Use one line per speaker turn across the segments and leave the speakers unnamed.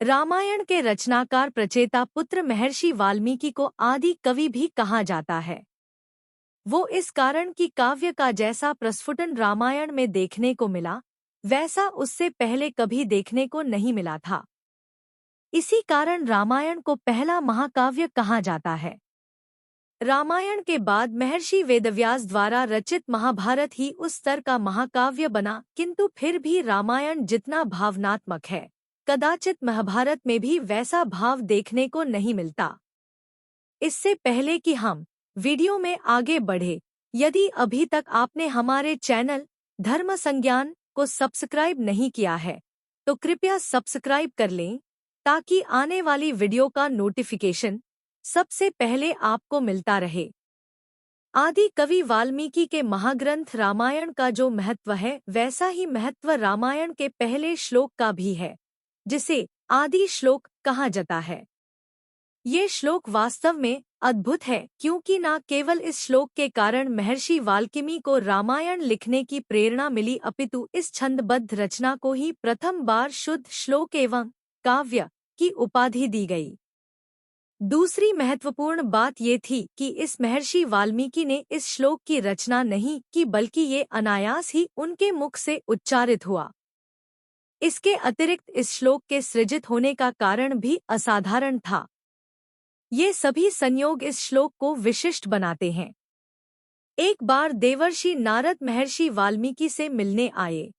रामायण के रचनाकार प्रचेता पुत्र महर्षि वाल्मीकि को आदि कवि भी कहा जाता है। वो इस कारण कि काव्य का जैसा प्रस्फुटन रामायण में देखने को मिला, वैसा उससे पहले कभी देखने को नहीं मिला था। इसी कारण रामायण को पहला महाकाव्य कहा जाता है। रामायण के बाद महर्षि वेदव्यास द्वारा रचित महाभारत ही उस स्तर का महाकाव्य बना, किंतु फिर भी रामायण जितना भावनात्मक है, कदाचित महाभारत में भी वैसा भाव देखने को नहीं मिलता। इससे पहले कि हम वीडियो में आगे बढ़े, यदि अभी तक आपने हमारे चैनल धर्म संज्ञान को सब्सक्राइब नहीं किया है, तो कृपया सब्सक्राइब कर लें ताकि आने वाली वीडियो का नोटिफिकेशन सबसे पहले आपको मिलता रहे। आदि कवि वाल्मीकि के महाग्रंथ रामायण का जो महत्व है, वैसा ही महत्व रामायण के पहले श्लोक का भी है, जिसे आदि श्लोक कहा जाता है। ये श्लोक वास्तव में अद्भुत है, क्योंकि न केवल इस श्लोक के कारण महर्षि वाल्मीकि को रामायण लिखने की प्रेरणा मिली, अपितु इस छंदबद्ध रचना को ही प्रथम बार शुद्ध श्लोक एवं काव्य की उपाधि दी गई। दूसरी महत्वपूर्ण बात ये थी कि इस महर्षि वाल्मीकि ने इस श्लोक की रचना नहीं की, बल्कि ये अनायास ही उनके मुख से उच्चारित हुआ। इसके अतिरिक्त इस श्लोक के सृजित होने का कारण भी असाधारण था। ये सभी संयोग इस श्लोक को विशिष्ट बनाते हैं। एक बार देवर्षि नारद महर्षि वाल्मीकि से मिलने आए।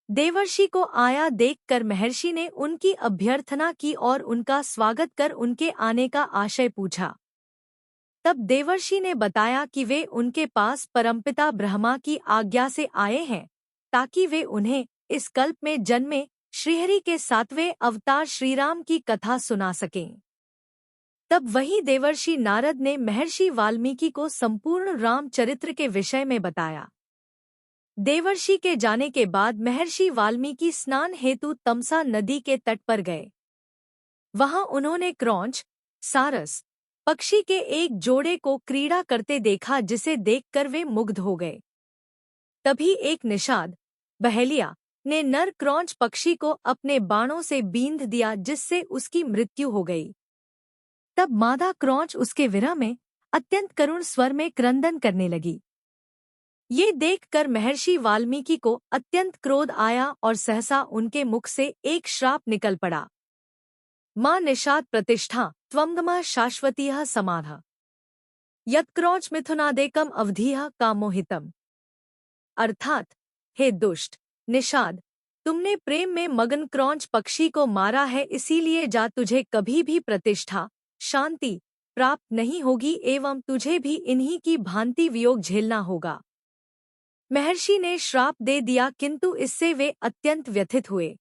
देवर्षि को आया देखकर महर्षि ने उनकी अभ्यर्थना की और उनका स्वागत कर उनके आने का आशय पूछा। तब देवर्षि ने बताया कि वे उनके पास परमपिता ब्रह्मा की आज्ञा से आए हैं, ताकि वे उन्हें इस कल्प में जन्मे श्रीहरि के 7वें अवतार श्रीराम की कथा सुना सकें। तब वही देवर्षि नारद ने महर्षि वाल्मीकि को संपूर्ण रामचरित्र के विषय में बताया। देवर्षि के जाने के बाद महर्षि वाल्मीकि स्नान हेतु तमसा नदी के तट पर गए। वहां उन्होंने क्रौंच, सारस पक्षी के एक जोड़े को क्रीड़ा करते देखा, जिसे देखकर वे मुग्ध हो गए। तभी एक निषाद बहेलिया ने नर क्रौंच पक्षी को अपने बाणों से बींध दिया, जिससे उसकी मृत्यु हो गई। तब मादा क्रौंच उसके विरह में अत्यंत करुण स्वर में क्रंदन करने लगी। ये देखकर महर्षि वाल्मीकि को अत्यंत क्रोध आया और सहसा उनके मुख से एक श्राप निकल पड़ा। मां निषाद प्रतिष्ठा त्वंगमा शाश्वतीह समाधः यत्क्रौंच मिथुनादेकम अवधीह कामोहितम। अर्थात, हे दुष्ट निषाद, तुमने प्रेम में मगन क्रौंच पक्षी को मारा है, इसीलिए जा तुझे कभी भी प्रतिष्ठा शांति प्राप्त नहीं होगी एवं तुझे भी इन्हीं की भांति वियोग झेलना होगा। महर्षि ने श्राप दे दिया, किंतु इससे वे अत्यंत व्यथित हुए।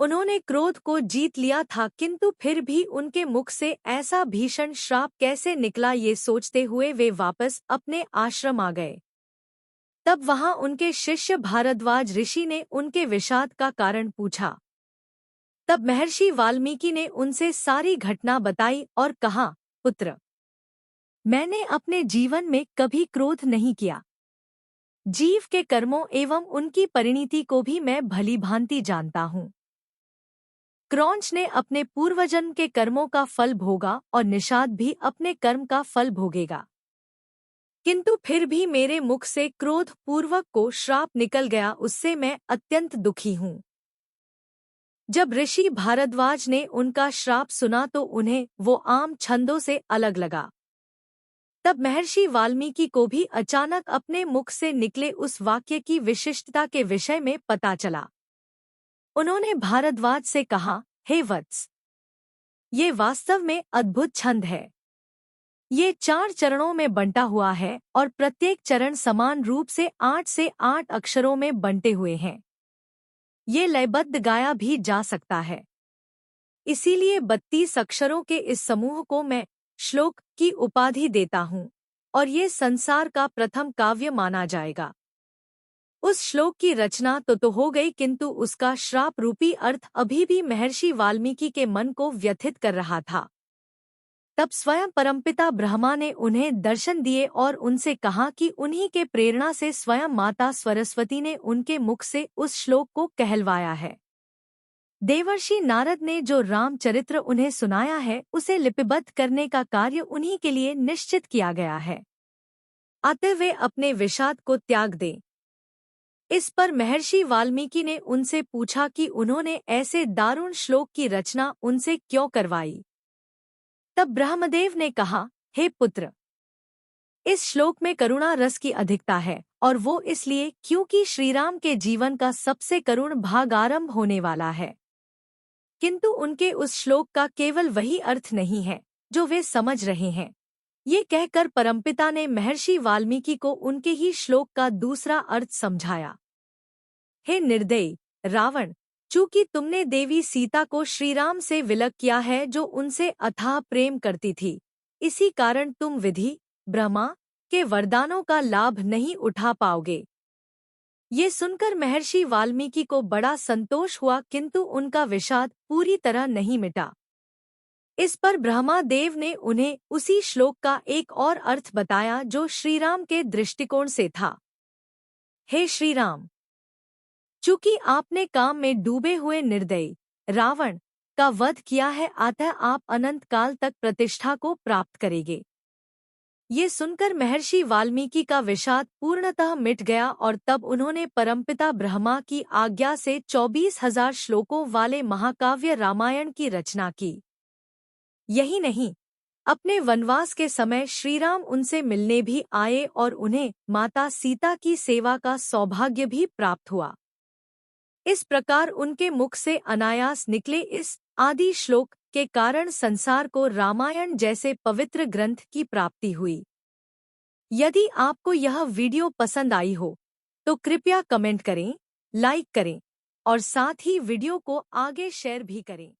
उन्होंने क्रोध को जीत लिया था, किंतु फिर भी उनके मुख से ऐसा भीषण श्राप कैसे निकला, ये सोचते हुए वे वापस अपने आश्रम आ गए। तब वहां उनके शिष्य भारद्वाज ऋषि ने उनके विषाद का कारण पूछा। तब महर्षि वाल्मीकि ने उनसे सारी घटना बताई और कहा, पुत्र, मैंने अपने जीवन में कभी क्रोध नहीं किया। जीव के कर्मों एवं उनकी परिणति को भी मैं भली भांति जानता हूँ। क्रौंच ने अपने पूर्वजन्म के कर्मों का फल भोगा और निषाद भी अपने कर्म का फल भोगेगा, किंतु फिर भी मेरे मुख से क्रोध पूर्वक को श्राप निकल गया, उससे मैं अत्यंत दुखी हूँ। जब ऋषि भारद्वाज ने उनका श्राप सुना तो उन्हें वो आम छंदों से अलग लगा। तब महर्षि वाल्मीकि को भी अचानक अपने मुख से निकले उस वाक्य की विशिष्टता के विषय में पता चला। उन्होंने भारद्वाज से कहा, हे वत्स, ये वास्तव में अद्भुत छंद है। ये 4 चरणों में बंटा हुआ है और प्रत्येक चरण समान रूप से 8 अक्षरों में बंटे हुए हैं। ये लयबद्ध गाया भी जा सकता है। इसीलिए 32 अक्षरों के इस समूह को मैं श्लोक की उपाधि देता हूँ और ये संसार का प्रथम काव्य माना जाएगा। उस श्लोक की रचना तो हो गई, किंतु उसका श्राप रूपी अर्थ अभी भी महर्षि वाल्मीकि के मन को व्यथित कर रहा था। तब स्वयं परमपिता ब्रह्मा ने उन्हें दर्शन दिए और उनसे कहा कि उन्हीं के प्रेरणा से स्वयं माता सरस्वती ने उनके मुख से उस श्लोक को कहलवाया है। देवर्षि नारद ने जो रामचरित्र उन्हें सुनाया है उसे लिपिबद्ध करने का कार्य उन्हीं के लिए निश्चित किया गया है। अतः वे अपने विषाद को त्याग दें। इस पर महर्षि वाल्मीकि ने उनसे पूछा कि उन्होंने ऐसे दारुण श्लोक की रचना उनसे क्यों करवाई। तब ब्रह्मदेव ने कहा, हे पुत्र, इस श्लोक में करुणा रस की अधिकता है, और वो इसलिए क्योंकि श्रीराम के जीवन का सबसे करुण भाग आरंभ होने वाला है। किंतु उनके उस श्लोक का केवल वही अर्थ नहीं है जो वे समझ रहे हैं। ये कहकर परमपिता ने महर्षि वाल्मीकि को उनके ही श्लोक का दूसरा अर्थ समझाया। हे निर्दयी रावण, चूंकि तुमने देवी सीता को श्रीराम से विलग किया है जो उनसे अथाह प्रेम करती थी, इसी कारण तुम विधि ब्रह्मा के वरदानों का लाभ नहीं उठा पाओगे। ये सुनकर महर्षि वाल्मीकि को बड़ा संतोष हुआ, किंतु उनका विषाद पूरी तरह नहीं मिटा। इस पर ब्रह्मा देव ने उन्हें उसी श्लोक का एक और अर्थ बताया जो श्रीराम के दृष्टिकोण से था। हे श्रीराम, चूंकि आपने काम में डूबे हुए निर्दयी रावण का वध किया है, अतः आप अनंत काल तक प्रतिष्ठा को प्राप्त करेंगे। ये सुनकर महर्षि वाल्मीकि का विषाद पूर्णतः मिट गया और तब उन्होंने परमपिता ब्रह्मा की आज्ञा से 24,000 श्लोकों वाले महाकाव्य रामायण की रचना की। यही नहीं, अपने वनवास के समय श्रीराम उनसे मिलने भी आए और उन्हें माता सीता की सेवा का सौभाग्य भी प्राप्त हुआ। इस प्रकार उनके मुख से अनायास निकले इस आदि श्लोक के कारण संसार को रामायण जैसे पवित्र ग्रंथ की प्राप्ति हुई। यदि आपको यह वीडियो पसंद आई हो तो कृपया कमेंट करें, लाइक करें और साथ ही वीडियो को आगे शेयर भी करें।